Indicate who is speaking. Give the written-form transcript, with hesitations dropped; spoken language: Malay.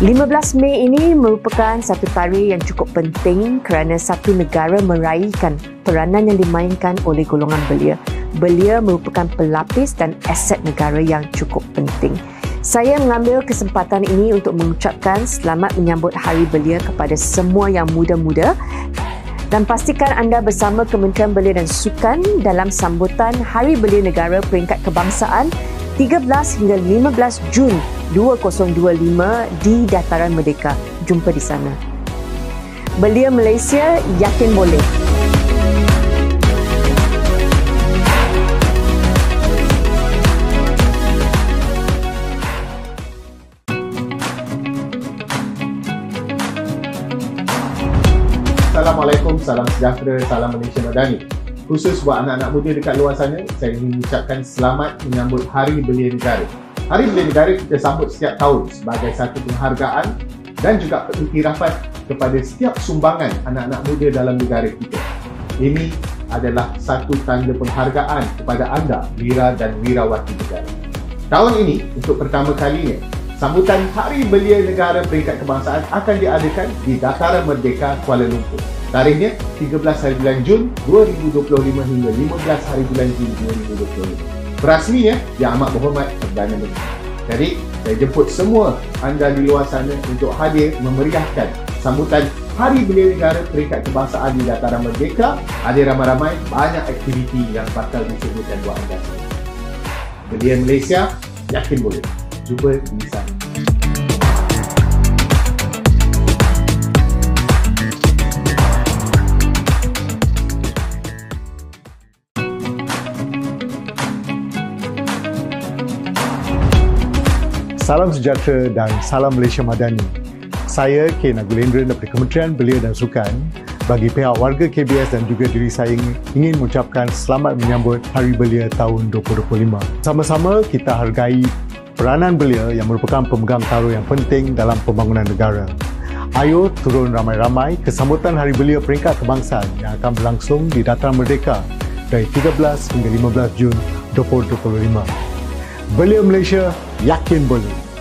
Speaker 1: 15 Mei ini merupakan satu tarikh yang cukup penting kerana satu negara meraihkan peranan yang dimainkan oleh golongan belia. Belia merupakan pelapis dan aset negara yang cukup penting. Saya mengambil kesempatan ini untuk mengucapkan selamat menyambut Hari Belia kepada semua yang muda-muda dan pastikan anda bersama Kementerian Belia dan Sukan dalam sambutan Hari Belia Negara Peringkat Kebangsaan 13 hingga 15 Jun 2025 di Dataran Merdeka. Jumpa di sana. Belia Malaysia yakin boleh.
Speaker 2: Assalamualaikum, salam sejahtera, salam Malaysia Madani. Khusus buat anak-anak muda dekat luar sana, saya ingin mengucapkan selamat menyambut Hari Belia Negara. Hari Belia Negara kita sambut setiap tahun sebagai satu penghargaan dan juga pengiktirafan kepada setiap sumbangan anak-anak muda dalam negara kita. Ini adalah satu tanda penghargaan kepada anda, wira dan wirawati negara. Tahun ini, untuk pertama kalinya, sambutan Hari Belia Negara Peringkat Kebangsaan akan diadakan di Dataran Merdeka, Kuala Lumpur. Tarikhnya 13 hari bulan Jun 2025 hingga 15 hari bulan Jun 2025. Berasminya Yang Amat Berhormat Perdana Menteri. Jadi, saya jemput semua anda di luar sana untuk hadir memeriahkan sambutan Hari Belia Negara Peringkat Kebangsaan di Dataran Merdeka. Ada ramai-ramai banyak aktiviti yang bakal disebutkan buat anda. Belia Malaysia yakin boleh. Jumpa di sana.
Speaker 3: Salam sejahtera dan salam Malaysia Madani. Saya K. Nagulendra daripada Kementerian Belia dan Sukan. Bagi pihak warga KBS dan juga diri saya ingin mengucapkan selamat menyambut Hari Belia tahun 2025. Sama-sama kita hargai peranan belia yang merupakan pemegang taruh yang penting dalam pembangunan negara. Ayo turun ramai-ramai ke sambutan Hari Belia Peringkat Kebangsaan yang akan berlangsung di Dataran Merdeka dari 13 hingga 15 Jun 2025. Belia Malaysia yakin boleh.